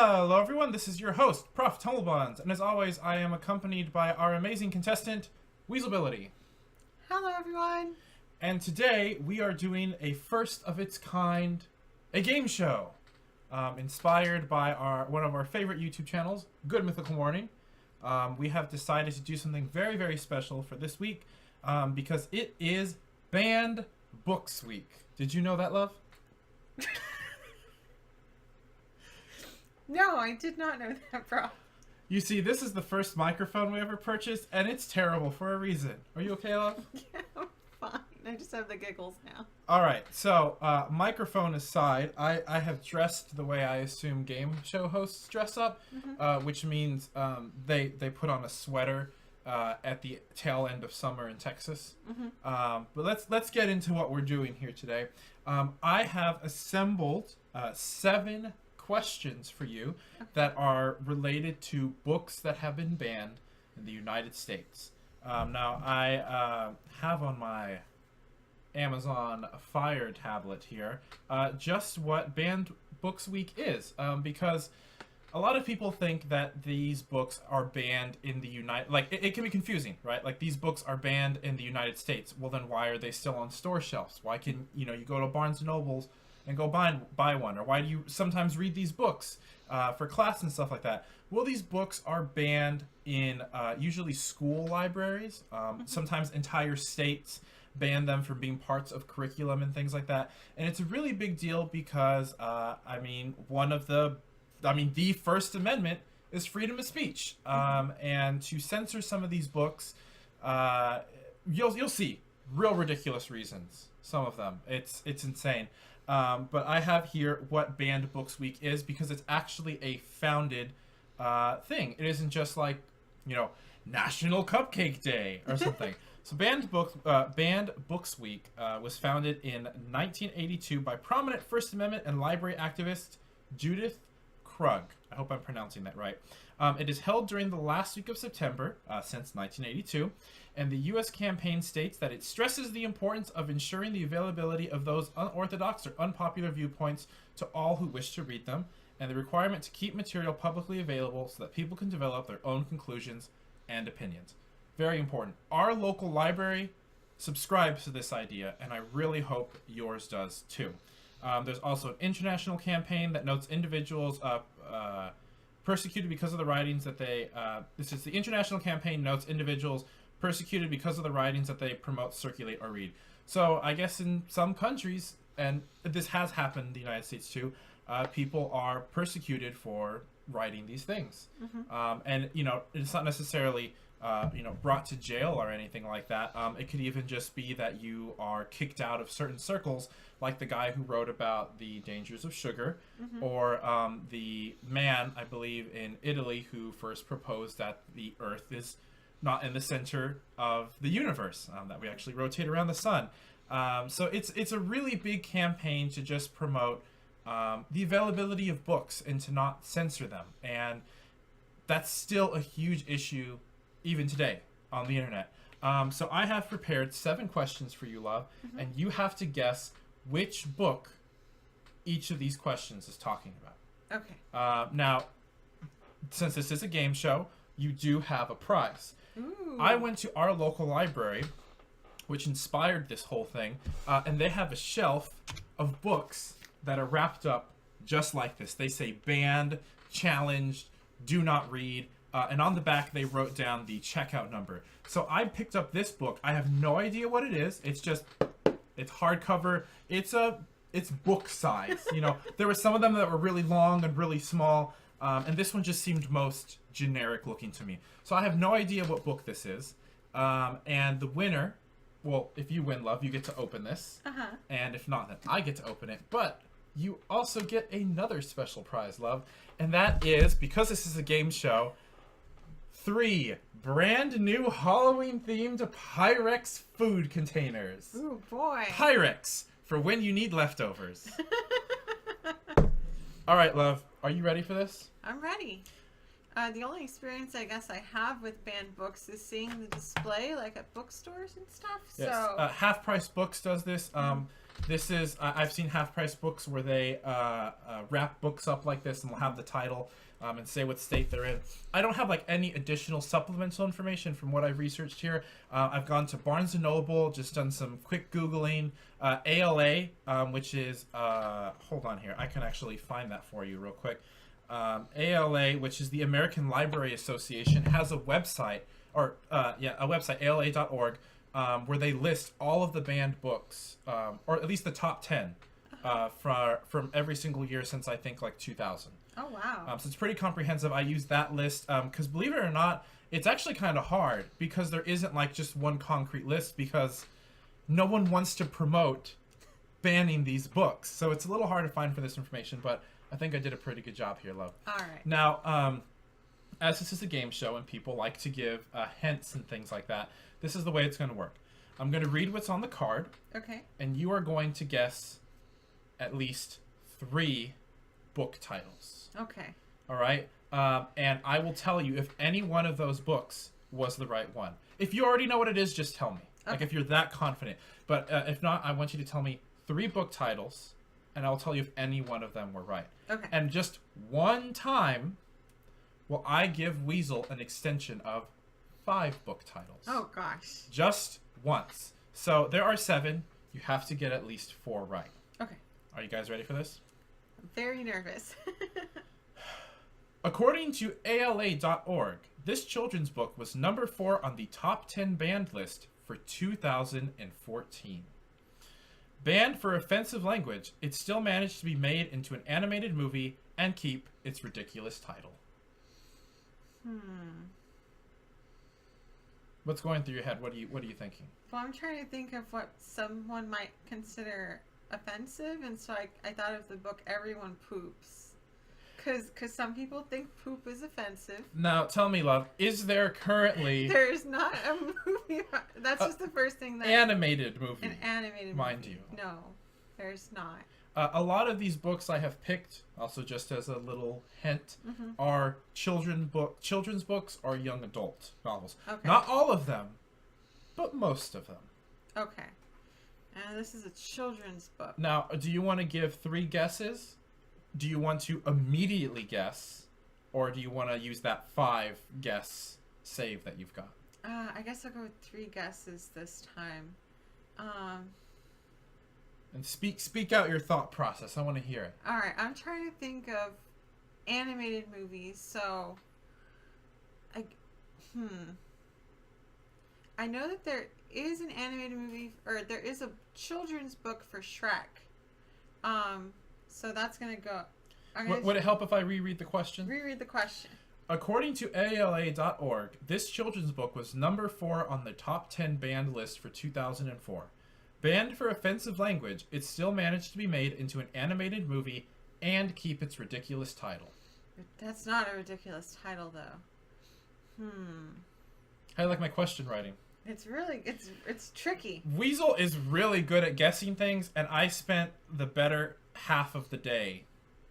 Hello everyone, this is your host, Prof Tumblebuns, and as always, I am accompanied by our amazing contestant, Weaselbility. Hello everyone. And today, we are doing a first of its kind, a game show, inspired by one of our favorite YouTube channels, Good Mythical Morning. We have decided to do something very, very special for this week, because it is Banned Books Week. Did you know that, love? No, I did not know that, Prof. You see, this is the first microphone we ever purchased, and it's terrible for a reason. Are you okay, love? Yeah, I'm fine. I just have the giggles now. Alright, so, microphone aside, I have dressed the way I assume game show hosts dress up, which means they put on a sweater at the tail end of summer in Texas. But let's get into what we're doing here today. I have assembled 7 questions for you that are related to books that have been banned in the United States. Now, I have on my Amazon Fire tablet here just what Banned Books Week is, because a lot of people think that these books are banned in the it can be confusing, right? Like, these books are banned in the United States. Well, then why are they still on store shelves? Why can, you go to Barnes & Nobles and go buy one? Or why do you sometimes read these books for class and stuff like that? Well, these books are banned in usually school libraries. Sometimes entire states ban them from being parts of curriculum and things like that. And it's a really big deal because, the First Amendment is freedom of speech. And to censor some of these books, you'll see real ridiculous reasons. Some of them. It's insane. But I have here what Banned Books Week is, because it's actually a founded thing. It isn't just like, National Cupcake Day or something. So Banned Books Week was founded in 1982 by prominent First Amendment and library activist Judith Krug. I hope I'm pronouncing that right. It is held during the last week of September since 1982, and the U.S. campaign states that it stresses the importance of ensuring the availability of those unorthodox or unpopular viewpoints to all who wish to read them, and the requirement to keep material publicly available so that people can develop their own conclusions and opinions. Very important. Our local library subscribes to this idea, and I really hope yours does too. There's also an international campaign that notes individuals persecuted because of the writings that they... this is the international campaign notes individuals persecuted because of the writings that they promote, circulate, or read. So I guess in some countries, and this has happened in the United States too, people are persecuted for writing these things. And, it's not necessarily... brought to jail or anything like that. It could even just be that you are kicked out of certain circles, like the guy who wrote about the dangers of sugar, or the man, I believe, in Italy who first proposed that the Earth is not in the center of the universe, that we actually rotate around the sun. So it's a really big campaign to just promote the availability of books and to not censor them. And that's still a huge issue even today on the internet. So I have prepared 7 questions for you, love, and you have to guess which book each of these questions is talking about. Okay. Now, since this is a game show, you do have a prize. Ooh. I went to our local library, which inspired this whole thing, and they have a shelf of books that are wrapped up just like this. They say banned, challenged, do not read, and on the back they wrote down the checkout number. So I picked up this book. I have no idea what it is. It's hardcover. It's book size. There were some of them that were really long and really small, and this one just seemed most generic looking to me. So I have no idea what book this is. And the winner, well, if you win, love, you get to open this. And if not, then I get to open it. But you also get another special prize, love. And that is, because this is a game show, 3 brand new Halloween themed Pyrex food containers. Ooh, boy. Pyrex, for when you need leftovers. All right, love, are you ready for this? I'm ready. The only experience I guess I have with banned books is seeing the display like at bookstores and stuff. Yes. So Half Price Books does this. This is I've seen half price books where they wrap books up like this and will have the title and say what state they're in. I don't have like any additional supplemental information from what I've researched here. I've gone to Barnes and Noble, just done some quick googling. ALA, which is hold on here, I can actually find that for you real quick. ALA, which is the American Library Association, has a website a website, ala.org. Where they list all of the banned books, or at least the top 10 from every single year since I think like 2000. Oh, wow. So it's pretty comprehensive. I use that list because believe it or not, it's actually kind of hard because there isn't like just one concrete list because no one wants to promote banning these books. So it's a little hard to find for this information, but I think I did a pretty good job here, love. All right. Now, as this is a game show and people like to give hints and things like that, this is the way it's going to work. I'm going to read what's on the card. Okay. And you are going to guess at least 3 book titles. Okay. All right? And I will tell you if any one of those books was the right one. If you already know what it is, just tell me. Okay. Like if you're that confident. But if not, I want you to tell me 3 book titles, and I'll tell you if any one of them were right. Okay. And just one time will I give Weasel an extension of 5 book titles. Oh, gosh. Just once. So there are 7. You have to get at least 4 right. Okay. Are you guys ready for this? I'm very nervous. According to ALA.org, this children's book was number 4 on the top 10 banned list for 2014. Banned for offensive language, it still managed to be made into an animated movie and keep its ridiculous title. What's going through your head? What are you thinking? Well, I'm trying to think of what someone might consider offensive, and so I thought of the book Everyone Poops. Because some people think poop is offensive. Now, tell me, love, is there currently... There's not a movie... That's just the first thing that... Animated movie. An animated mind movie. you. No, there's not. A lot of these books I have picked, also just as a little hint, are children's books or young adult novels. Okay. Not all of them, but most of them. Okay. And this is a children's book. Now, do you want to give 3 guesses? Do you want to immediately guess? Or do you want to use that 5 guess save that you've got? I guess I'll go with 3 guesses this time. And speak out your thought process. I want to hear it. Alright, I'm trying to think of animated movies, so... I know that there is an animated movie, or there is a children's book for Shrek. So that's gonna go... Would it help if I reread the question? Reread the question. According to ALA.org, this children's book was number 4 on the top 10 banned list for 2004. Banned for offensive language, it still managed to be made into an animated movie and keep its ridiculous title. That's not a ridiculous title, though. How do you like my question writing? It's really, it's tricky. Weasel is really good at guessing things, and I spent the better half of the day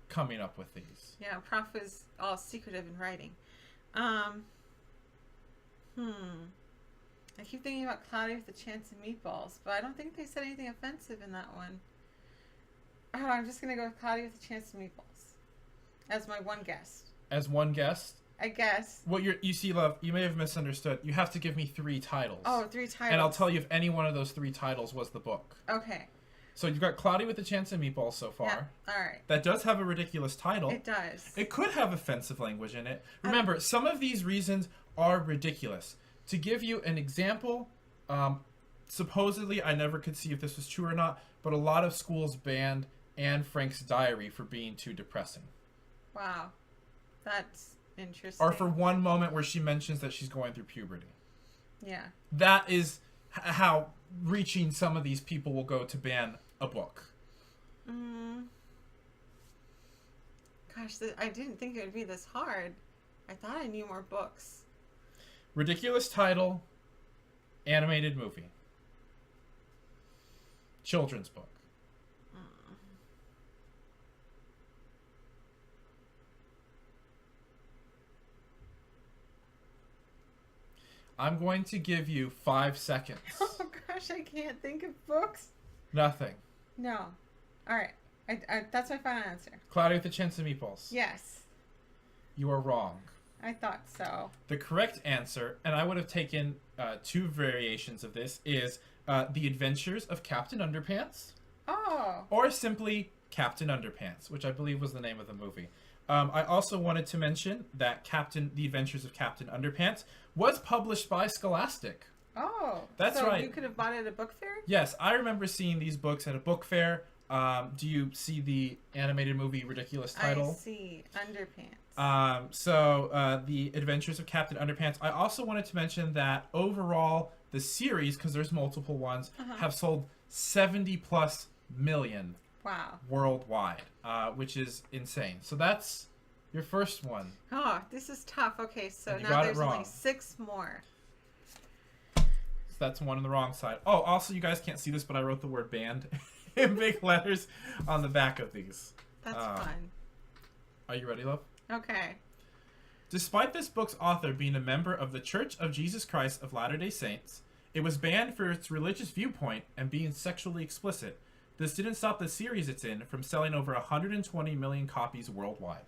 coming up with these. Yeah, Prof was all secretive in writing. I keep thinking about Cloudy with a Chance of Meatballs, but I don't think they said anything offensive in that one. Oh, I'm just going to go with Cloudy with a Chance of Meatballs as my one guess. As one guess? I guess. Well, you see, love, you may have misunderstood. You have to give me 3 titles. Oh, 3 titles. And I'll tell you if any one of those 3 titles was the book. Okay. So you've got Cloudy with a Chance of Meatballs so far. Yeah, all right. That does have a ridiculous title. It does. It could have offensive language in it. Remember, some of these reasons are ridiculous. To give you an example, supposedly, I never could see if this was true or not, but a lot of schools banned Anne Frank's diary for being too depressing. Wow. That's interesting. Or for one moment where she mentions that she's going through puberty. Yeah. That is how reaching some of these people will go to ban a book. Gosh, I didn't think it would be this hard. I thought I knew more books. Ridiculous title, animated movie. Children's book. I'm going to give you 5 seconds. Oh gosh, I can't think of books. Nothing. No. All right. That's my final answer. Cloudy with a Chance of Meatballs. Yes. You are wrong. I thought so. The correct answer, and I would have taken two variations of this, is The Adventures of Captain Underpants, Oh. or simply Captain Underpants, which I believe was the name of the movie. I also wanted to mention that The Adventures of Captain Underpants was published by Scholastic. Oh. That's so right. You could have bought it at a book fair? Yes, I remember seeing these books at a book fair. Do you see the animated movie Ridiculous title? I see. Underpants. The Adventures of Captain Underpants. I also wanted to mention that overall, the series, because there's multiple ones, have sold 70 plus million Wow. worldwide, which is insane. So that's your first one. Oh, this is tough. Okay, so And you now got it there's wrong. only 6 more. So that's one on the wrong side. Oh, also, you guys can't see this, but I wrote the word band in big letters on the back of these. That's fun. Are you ready, love? Okay. Despite this book's author being a member of the Church of Jesus Christ of Latter-day Saints, it was banned for its religious viewpoint and being sexually explicit. This didn't stop the series it's in from selling over 120 million copies worldwide.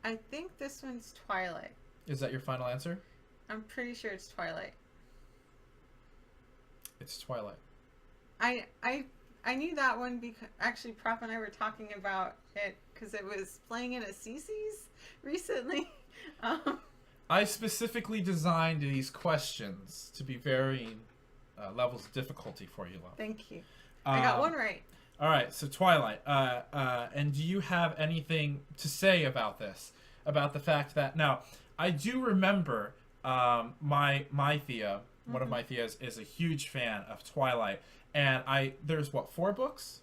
I think this one's Twilight. Is that your final answer? I'm pretty sure it's Twilight. It's Twilight. I knew that one because actually Prof and I were talking about it because it was playing in a CC's recently. I specifically designed these questions to be varying levels of difficulty for you, love. Thank you. I got one right. All right, so Twilight. And do you have anything to say about this? About the fact that now I do remember my Thea, one of my Theas, is a huge fan of Twilight, and there's what, 4 books?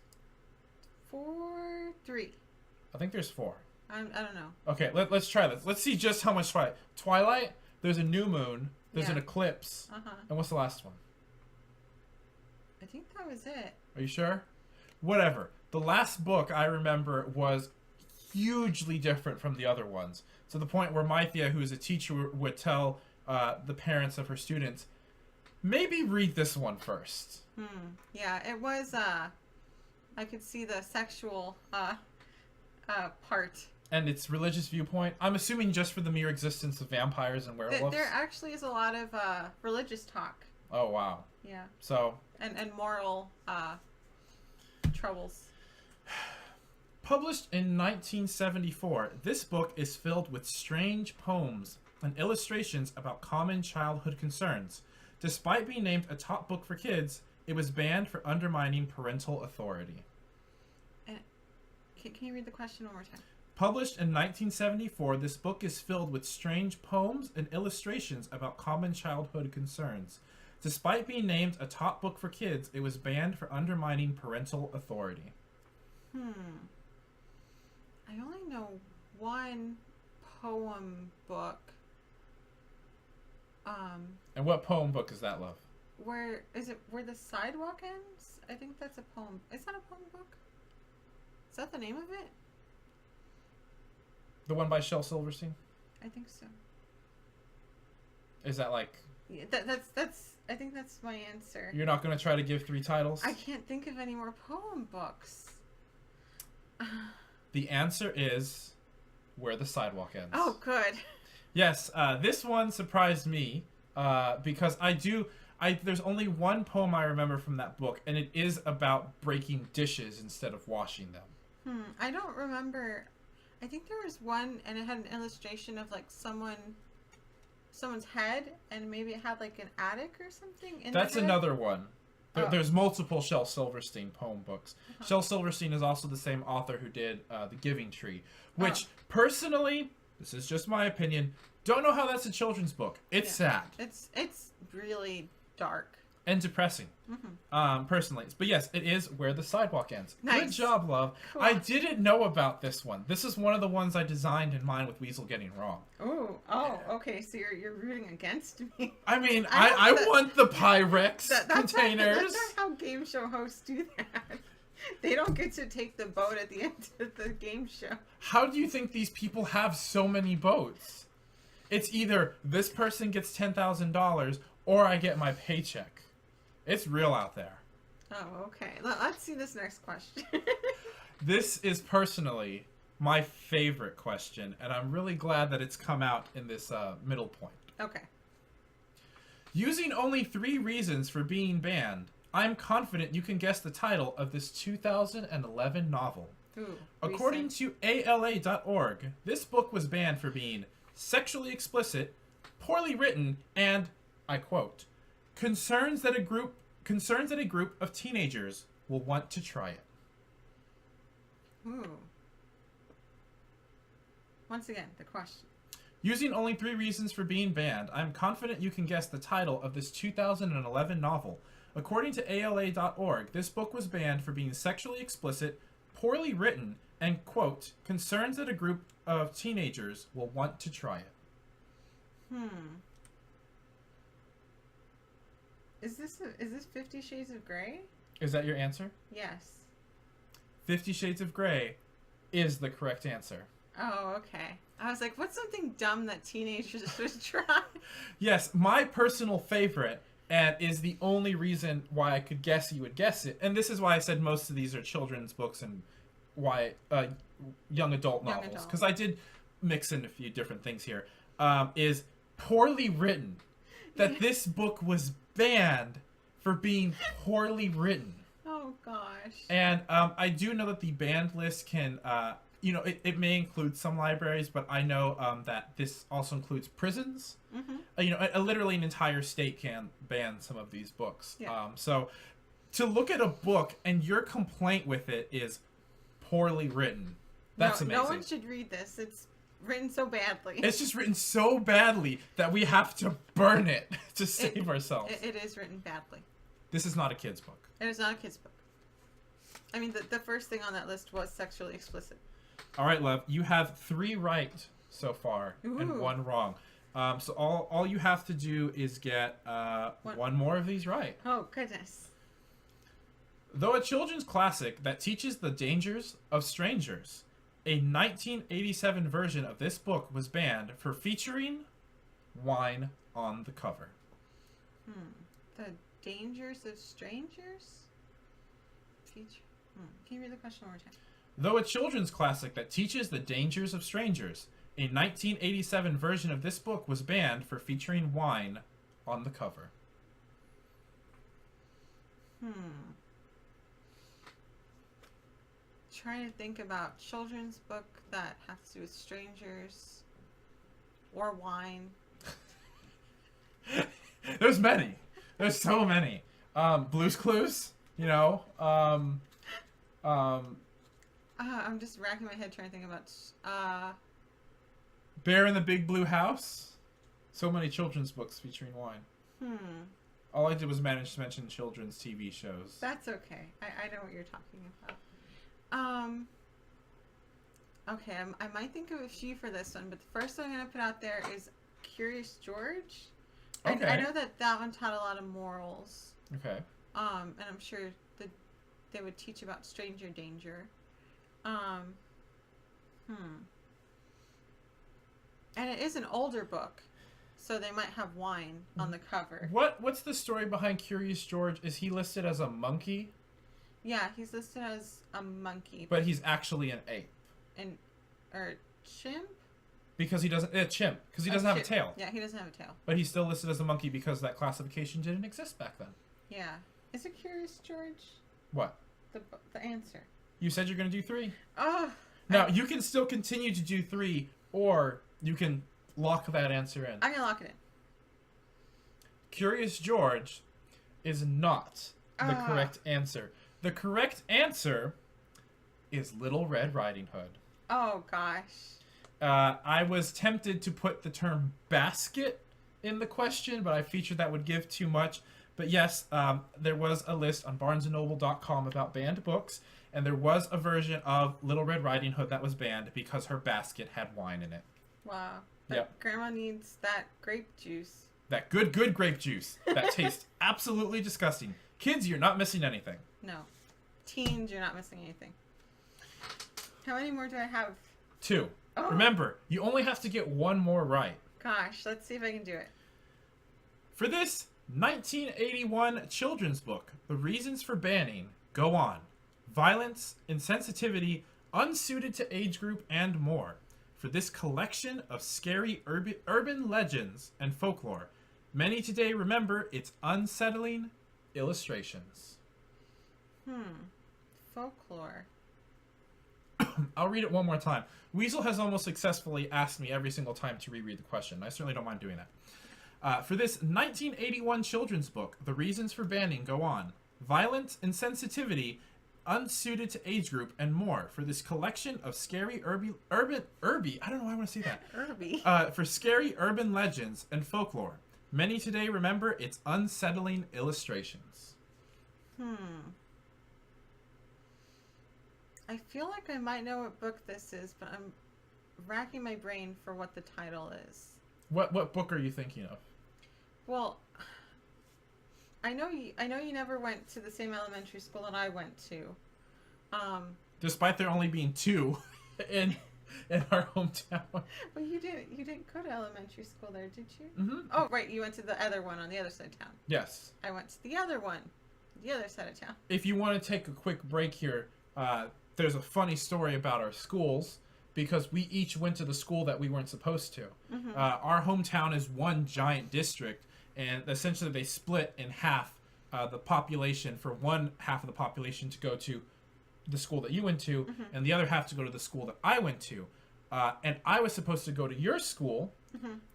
3. I think there's 4. I don't know. Okay, let's try this. Let's see just how much Twilight. Twilight. There's a new moon. There's an eclipse. And what's the last one? I think that was it. Are you sure? Whatever. The last book I remember was hugely different from the other ones. To the point where my Thea, who is a teacher, would tell the parents of her students, maybe read this one first. Yeah, it was, I could see the sexual part. And its religious viewpoint, I'm assuming just for the mere existence of vampires and werewolves? There actually is a lot of religious talk. Oh, wow. Yeah. So... And moral troubles. Published in 1974, this book is filled with strange poems and illustrations about common childhood concerns. Despite being named a top book for kids, it was banned for undermining parental authority. Can you read the question one more time? Published in 1974, this book is filled with strange poems and illustrations about common childhood concerns. Despite being named a top book for kids, it was banned for undermining parental authority. I only know one poem book. And what poem book is that, love? Where the sidewalk ends? I think that's a poem. Is that a poem book? Is that the name of it? The one by Shel Silverstein? I think so. Is that like... Yeah, I think that's my answer. You're not going to try to give 3 titles? I can't think of any more poem books. The answer is Where the Sidewalk Ends. Oh, good. Yes, this one surprised me because there's only one poem I remember from that book, and it is about breaking dishes instead of washing them. I don't remember. I think there was one, and it had an illustration of like someone's head, and maybe it had like an attic or something in That's the head. another one. There's multiple Shel Silverstein poem books. Shel Silverstein is also the same author who did The Giving Tree, which personally, this is just my opinion, don't know how that's a children's book. It's sad. It's really dark. And depressing. Personally. But yes, it is Where the Sidewalk Ends. Nice. Good job, love. Cool. I didn't know about this one. This is one of the ones I designed in mind with Weasel getting wrong. Oh, okay. So you're rooting against me. I mean, I want the Pyrex containers. That's not how game show hosts do that. They don't get to take the boat at the end of the game show. How do you think these people have so many boats? It's either this person gets $10,000 or I get my paycheck. It's real out there. Oh, okay. Let's see this next question. This is personally my favorite question, and I'm really glad that it's come out in this middle point. Okay. Using only 3 reasons for being banned, I'm confident you can guess the title of this 2011 novel. Ooh, According to ALA.org, this book was banned for being sexually explicit, poorly written, and, I quote, concerns that a group of teenagers will want to try it. Ooh. Once again, the question. Using only 3 reasons for being banned, I'm confident you can guess the title of this 2011 novel. According to ALA.org, this book was banned for being sexually explicit, poorly written, and, quote, concerns that a group of teenagers will want to try it. Is this 50 Shades of Grey? Is that your answer? Yes. 50 Shades of Grey is the correct answer. Oh, okay. I was like, what's something dumb that teenagers would try? Yes, my personal favorite, and is the only reason why I could guess you would guess it. And this is why I said most of these are children's books and why young adult novels. Because I did mix in a few different things here. Is poorly written. That this book was banned for being poorly written. Oh, gosh. And I do know that the banned list can... it may include some libraries, but I know that this also includes prisons. Mm-hmm. Literally an entire state can ban some of these books. Yeah. So to look at a book and your complaint with it is poorly written, that's amazing. No one should read this. It's written so badly. It's just written so badly that we have to burn it to save ourselves. It is written badly. This is not a kid's book. It is not a kid's book. I mean, the first thing on that list was sexually explicit. All right, love. You have 3 right so far and 1 wrong. So all you have to do is get 1 more of these right. Oh, goodness. Though a children's classic that teaches the dangers of strangers, a 1987 version of this book was banned for featuring wine on the cover. The dangers of strangers? Can you read the question one more time? Though a children's classic that teaches the dangers of strangers, a 1987 version of this book was banned for featuring wine on the cover. Trying to think about children's book that has to do with strangers or wine. There's many. There's so many. Blue's Clues, I'm just racking my head trying to think about Bear in the Big Blue House. So many children's books featuring wine. All I did was manage to mention children's TV shows. That's okay. I know what you're talking about. Okay, I might think of a few for this one, but the first one I'm going to put out there is Curious George. Okay. I know that one taught a lot of morals. Okay. And I'm sure that they would teach about stranger danger. And it is an older book, so they might have wine on the cover. What's the story behind Curious George? Is he listed as a monkey? Yeah, he's listed as a monkey. But he's actually an ape. Or chimp? Because he doesn't... chimp. Because he doesn't have a tail. Yeah, he doesn't have a tail. But he's still listed as a monkey because that classification didn't exist back then. Yeah. Is it Curious George? What? The answer. You said you're going to do 3? Oh. Now, you can still continue to do 3, or you can lock that answer in. I'm going to lock it in. Curious George is not the correct answer. The correct answer is Little Red Riding Hood. Oh, gosh. I was tempted to put the term basket in the question, but I featured that would give too much. But yes, there was a list on barnesandnoble.com about banned books, and there was a version of Little Red Riding Hood that was banned because her basket had wine in it. Wow. But yep. Grandma needs that grape juice. That good grape juice. That tastes absolutely disgusting. Kids, you're not missing anything. No. Teens, you're not missing anything. How many more do I have? 2. Oh. Remember, you only have to get 1 more right. Gosh, let's see if I can do it. For this, 1981 children's book. The reasons for banning go on. Violence, insensitivity, unsuited to age group, and more. For this collection of scary urban legends and folklore, many today remember its unsettling illustrations. Folklore. I'll read it one more time. Weasel has almost successfully asked me every single time to reread the question. I certainly don't mind doing that. For this 1981 children's book, the reasons for banning go on. Violence, insensitivity, unsuited to age group, and more. For this collection of scary urban I don't know why I want to say that. For scary urban legends and folklore. Many today remember its unsettling illustrations. I feel like I might know what book this is, but I'm racking my brain for what the title is. What book are you thinking of? Well, I know you never went to the same elementary school that I went to. Despite there only being two in our hometown. Well, you didn't go to elementary school there, did you? Mm-hmm. Oh, right, you went to the other one on the other side of town. Yes. I went to the other one, the other side of town. If you want to take a quick break here, there's a funny story about our schools because we each went to the school that we weren't supposed to. Our hometown is one giant district, and essentially they split in half the population for one half of the population to go to the school that you went to, and the other half to go to the school that I went to. And I was supposed to go to your school,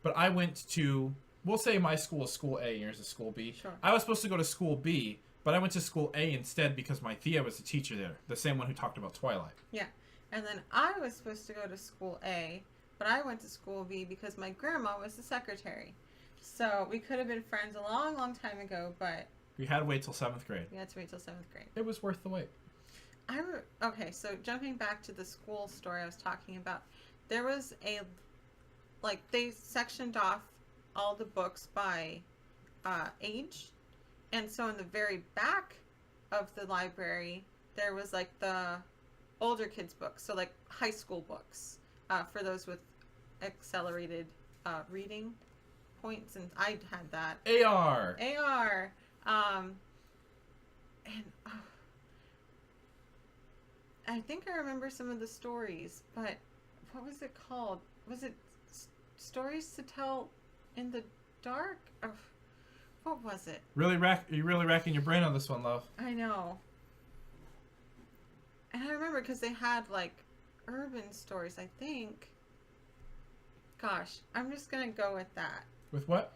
but I went to, we'll say my school is school A and yours is school B. Sure. I was supposed to go to school B, but I went to school A instead because my Thea was the teacher there, the same one who talked about Twilight. Yeah. And then I was supposed to go to school A, but I went to school B because my grandma was the secretary. So we could have been friends a long, long time ago, but We had to wait till 7th grade. we had to wait till 7th grade. It was worth the wait. Okay, so jumping back to the school story I was talking about, there was they sectioned off all the books by age. And so in the very back of the library, there was like the older kids' books, so like high school books for those with accelerated reading points, and I had that. AR. And I think I remember some of the stories, but what was it called? Was it Stories to Tell in the Dark? Or what was it? You're really racking your brain on this one, love. I know. And I remember because they had like urban stories, I think. Gosh, I'm just gonna go with that. With what?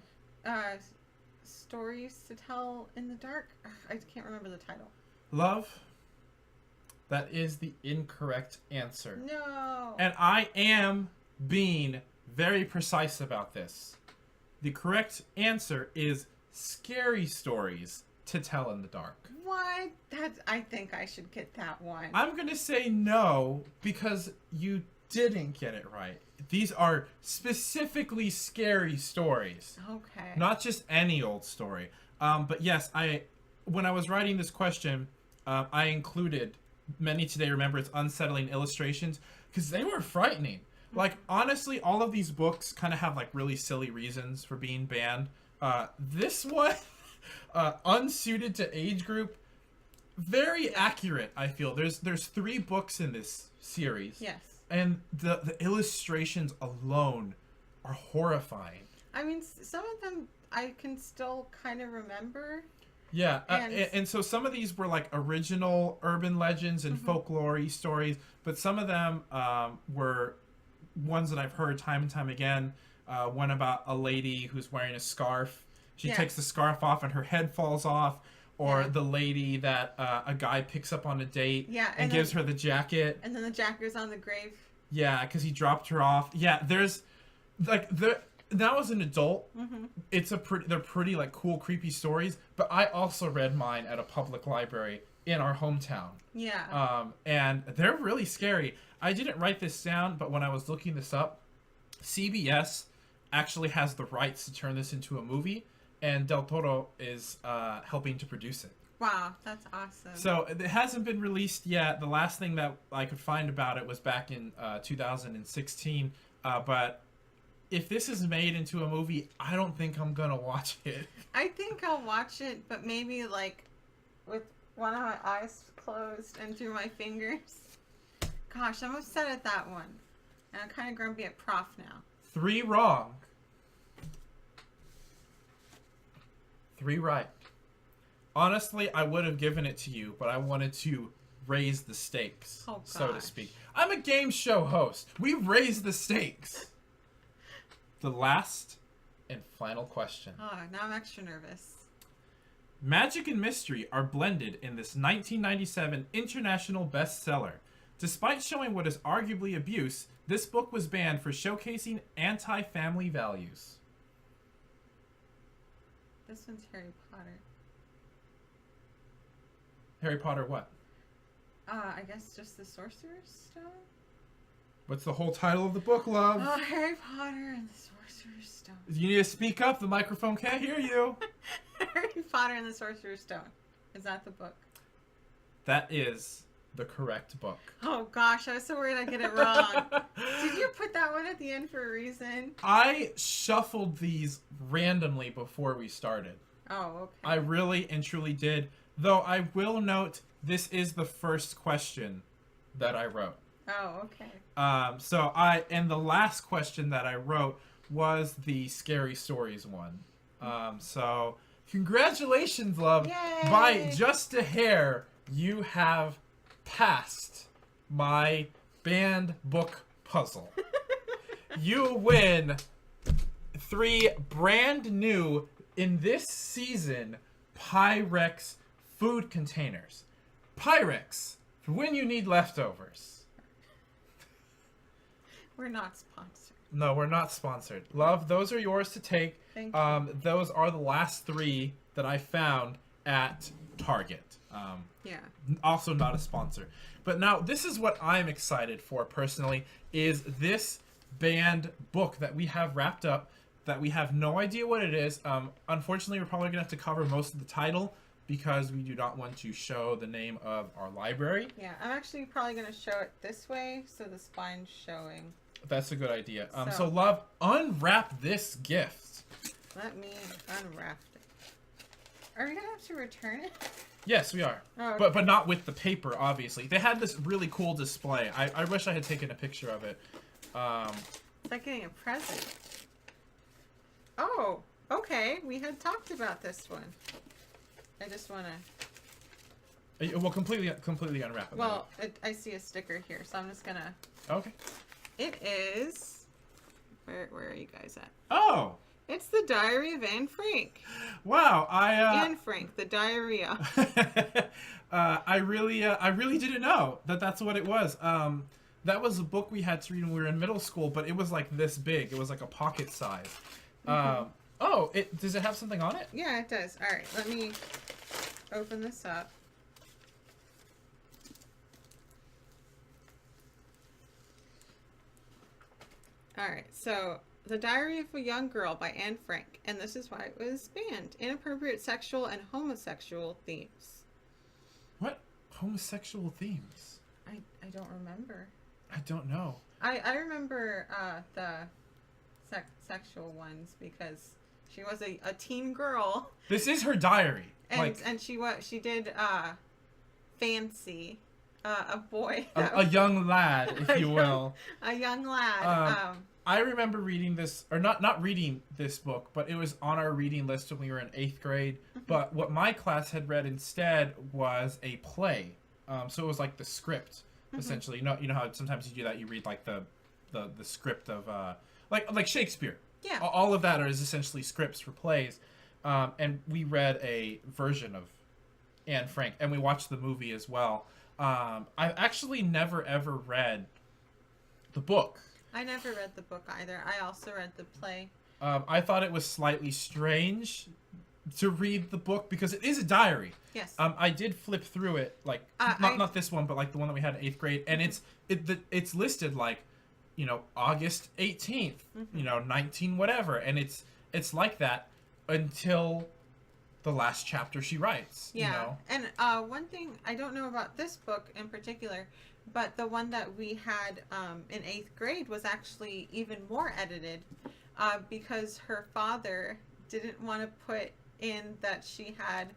Stories to Tell in the Dark? I can't remember the title. Love, that is the incorrect answer. No. And I am being very precise about this. The correct answer is Scary Stories to Tell in the Dark. What? I think I should get that one. I'm going to say no because you didn't get it right. These are specifically scary stories. Okay. Not just any old story. But yes, when I was writing this question, I included many today remember its unsettling illustrations because they were frightening. Like, honestly, all of these books kind of have like really silly reasons for being banned. This one, unsuited to age group, very accurate, I feel. There's 3 books in this series. Yes. And the illustrations alone are horrifying. I mean, some of them I can still kind of remember. Yeah, and so some of these were like original urban legends and folklore stories, but some of them were ones that I've heard time and time again. One about a lady who's wearing a scarf. She takes the scarf off and her head falls off. Or the lady that a guy picks up on a date and gives her the jacket. And then the jacker's on the grave. Yeah, because he dropped her off. Yeah, there's like now as an adult, they're pretty like cool, creepy stories. But I also read mine at a public library in our hometown. Yeah. And they're really scary. I didn't write this down, but when I was looking this up, CBS actually has the rights to turn this into a movie, and Del Toro is helping to produce it. Wow, that's awesome. So it hasn't been released yet. The last thing that I could find about it was back in 2016. But if this is made into a movie, I don't think I'm gonna watch it. I think I'll watch it, but maybe like with one of my eyes closed and through my fingers. Gosh, I'm upset at that one. And I'm kind of grumpy at Prof now. 3 wrong. 3 right. Honestly, I would have given it to you, but I wanted to raise the stakes, so to speak. I'm a game show host. We raise the stakes. The last and final question. Oh, now I'm extra nervous. Magic and mystery are blended in this 1997 international bestseller. Despite showing what is arguably abuse, this book was banned for showcasing anti-family values. This one's Harry Potter. Harry Potter what? I guess just the Sorcerer's Stone? What's the whole title of the book, love? Oh, Harry Potter and the Sorcerer's Stone. You need to speak up. The microphone can't hear you. Harry Potter and the Sorcerer's Stone. Is that the book? That is the correct book. Oh gosh, I was so worried I'd get it wrong. Did you put that one at the end for a reason? I shuffled these randomly before we started. Oh, okay. I really and truly did. Though I will note, this is the first question that I wrote. Oh, okay. And the last question that I wrote was the scary stories one. So congratulations, love. Yay! By just a hair, you have passed my banned book puzzle. You win 3 brand new, in this season, Pyrex food containers. Pyrex, for when you need leftovers. We're not sponsored. No, we're not sponsored. Love, those are yours to take. Thank you. Those are the last 3 that I found at Target. Yeah. Also not a sponsor. But now, this is what I'm excited for, personally, is this banned book that we have wrapped up, that we have no idea what it is. Unfortunately, we're probably going to have to cover most of the title, because we do not want to show the name of our library. Yeah, I'm actually probably going to show it this way, so the spine's showing. That's a good idea. So so, love, unwrap this gift. Let me unwrap it. Are we going to have to return it? Yes, we are. Oh, okay. But not with the paper, obviously. They had this really cool display. I wish I had taken a picture of it. It's like getting a present. Oh, okay. We had talked about this one. I just want to... Well, completely unwrap it. Well, I see a sticker here, so I'm just going to... Okay. It is... Where are you guys at? Oh! It's the Diary of Anne Frank. Wow, Anne Frank, the diarrhea. I really didn't know that that's what it was. That was a book we had to read when we were in middle school, but it was like this big. It was like a pocket size. Does it have something on it? Yeah, it does. All right, let me open this up. All right, so The Diary of a Young Girl by Anne Frank, and this is why it was banned. Inappropriate sexual and homosexual themes. What homosexual themes? I don't remember. I don't know. I remember the sexual ones because she was a teen girl. This is her diary. And she did fancy a boy. A young lad, if you will. A young lad. I remember reading this, or not reading this book, but it was on our reading list when we were in 8th grade. But what my class had read instead was a play. So it was like the script, essentially. You know how sometimes you do that. You read like the script of like Shakespeare. Yeah. All of that is essentially scripts for plays. And we read a version of Anne Frank, and we watched the movie as well. I've actually never ever read the book. I never read the book either. I also read the play. I thought it was slightly strange to read the book because it is a diary. Yes. I did flip through it, like not this one, but like the one that we had in 8th grade, and it's listed like, August 18th, 19 whatever, and it's like that until the last chapter she writes. Yeah. And one thing I don't know about this book in particular, But the one that we had in 8th grade was actually even more edited because her father didn't want to put in that she had,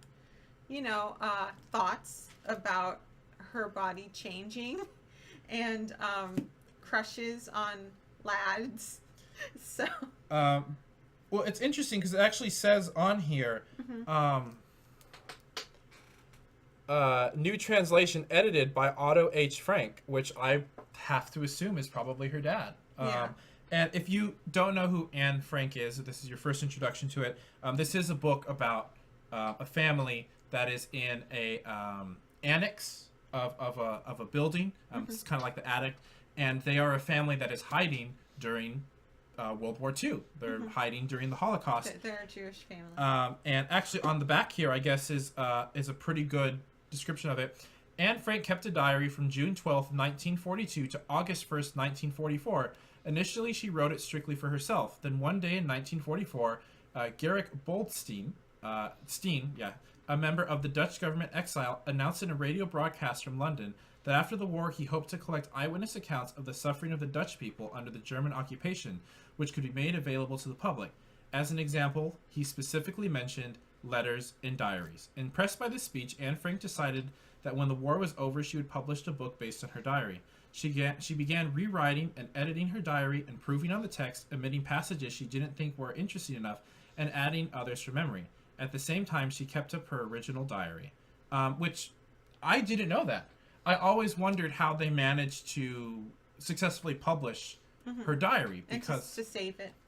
thoughts about her body changing and crushes on lads. So. Well, it's interesting because it actually says on here, new translation edited by Otto H. Frank, which I have to assume is probably her dad. Yeah. And if you don't know who Anne Frank is, if this is your first introduction to it, this is a book about a family that is in a annex of a building. It's kind of like the attic, and they are a family that is hiding during World War II. They're hiding during the Holocaust. They're a Jewish family. And actually, on the back here, I guess is a pretty good description of it. Anne Frank kept a diary from June 12th, 1942 to August 1st, 1944. Initially, she wrote it strictly for herself. Then one day in 1944, Gerrit Boldstein, a member of the Dutch government exile, announced in a radio broadcast from London that after the war he hoped to collect eyewitness accounts of the suffering of the Dutch people under the German occupation, which could be made available to the public. As an example, he specifically mentioned letters and diaries. Impressed by this speech, Anne Frank decided that when the war was over, she would publish a book based on her diary. She began rewriting and editing her diary, improving on the text, omitting passages she didn't think were interesting enough, and adding others from memory. At the same time, she kept up her original diary, which I didn't know that. I always wondered how they managed to successfully publish her diary, because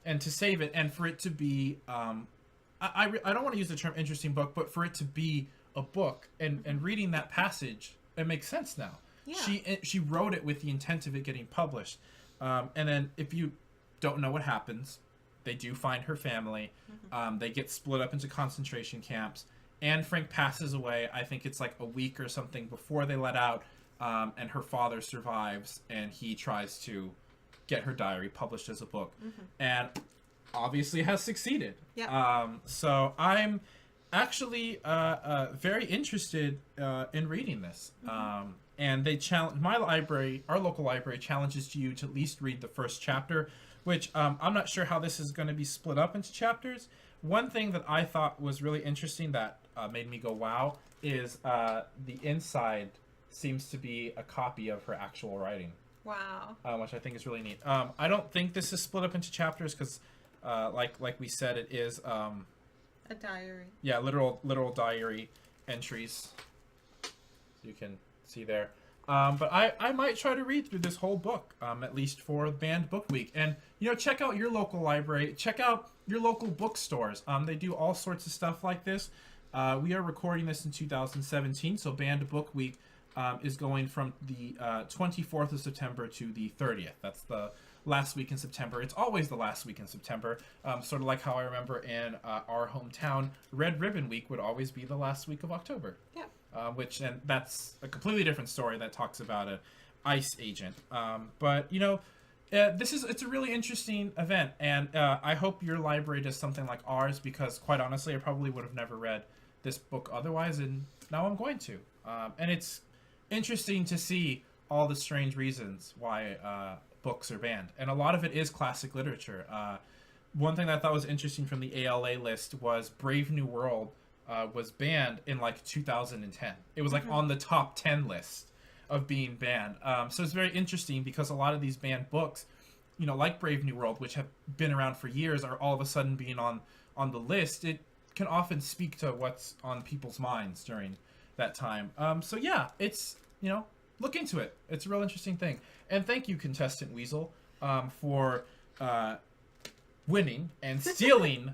and to save it, and for it to be I don't want to use the term interesting book, but for it to be a book, and reading that passage, it makes sense now. Yeah. She wrote it with the intent of it getting published, and then if you don't know what happens, they do find her family. They get split up into concentration camps. Anne Frank passes away. I think it's like a week or something before they let out, and her father survives, and he tries to get her diary published as a book, and obviously has succeeded. Yeah. So I'm actually very interested in reading this. And they challenge our local library challenges you to at least read the first chapter, which I'm not sure how this is going to be split up into chapters. One thing that I thought was really interesting that made me go wow is the inside seems to be a copy of her actual writing. Wow. Which I think is really neat. I don't think this is split up into chapters because, like we said, it is a diary. Yeah, literal diary entries. So you can see there. But I might try to read through this whole book, at least for Banned Book Week. And, check out your local library. Check out your local bookstores. They do all sorts of stuff like this. We are recording this in 2017, so Banned Book Week is going from the 24th of September to the 30th. That's the last week in September. It's always the last week in September, sort of like how I remember in our hometown, Red Ribbon Week would always be the last week of October. Yeah. And that's a completely different story that talks about an ICE agent. But it's a really interesting event, and I hope your library does something like ours, because quite honestly, I probably would have never read this book otherwise, and now I'm going to. And it's interesting to see all the strange reasons why books are banned, and a lot of it is classic literature. One thing that I thought was interesting from the ALA list was Brave New World was banned in like 2010. It was like on the top 10 list of being banned. So it's very interesting because a lot of these banned books, like Brave New World, which have been around for years, are all of a sudden being on the list. It can often speak to what's on people's minds during that time. So yeah, it's, look into it. It's a real interesting thing. And thank you, contestant Weasel, for winning and stealing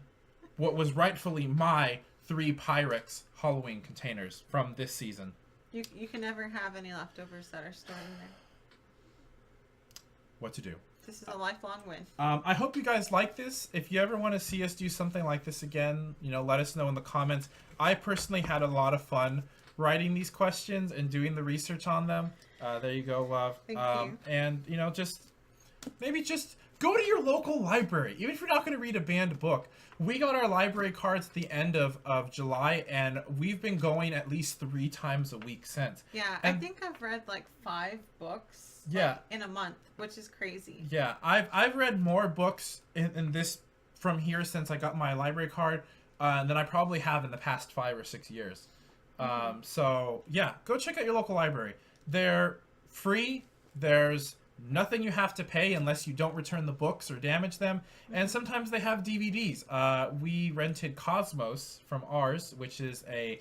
what was rightfully my 3 Pyrex Halloween containers from this season. You can never have any leftovers that are stored in there. What to do? This is a lifelong win. I hope you guys like this. If you ever want to see us do something like this again, let us know in the comments. I personally had a lot of fun writing these questions and doing the research on them. There you go, love. Thank you. And, just go to your local library. Even if you're not going to read a banned book. We got our library cards at the end of July, and we've been going at least 3 times a week since. Yeah, and I think I've read like 5 books in a month, which is crazy. Yeah, I've read more books in this from here since I got my library card than I probably have in the past 5 or 6 years. So, yeah, go check out your local library. They're free. There's nothing you have to pay unless you don't return the books or damage them. And sometimes they have DVDs. We rented Cosmos from ours, which is a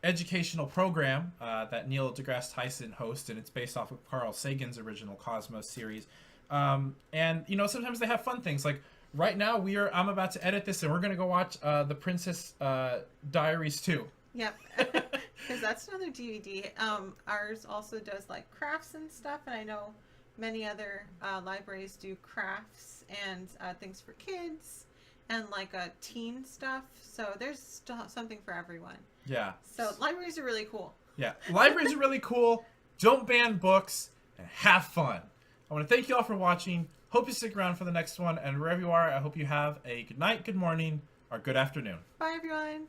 educational program that Neil deGrasse Tyson hosts, and it's based off of Carl Sagan's original Cosmos series. And, you know, sometimes they have fun things. Like, right now, I'm about to edit this, and we're going to go watch The Princess Diaries 2. Yep, because that's another DVD. Ours also does like crafts and stuff, and I know many other libraries do crafts and things for kids and like teen stuff. So there's something for everyone. Yeah. So libraries are really cool. Yeah, libraries are really cool. Don't ban books, and have fun. I want to thank you all for watching. Hope you stick around for the next one, and wherever you are, I hope you have a good night, good morning, or good afternoon. Bye, everyone.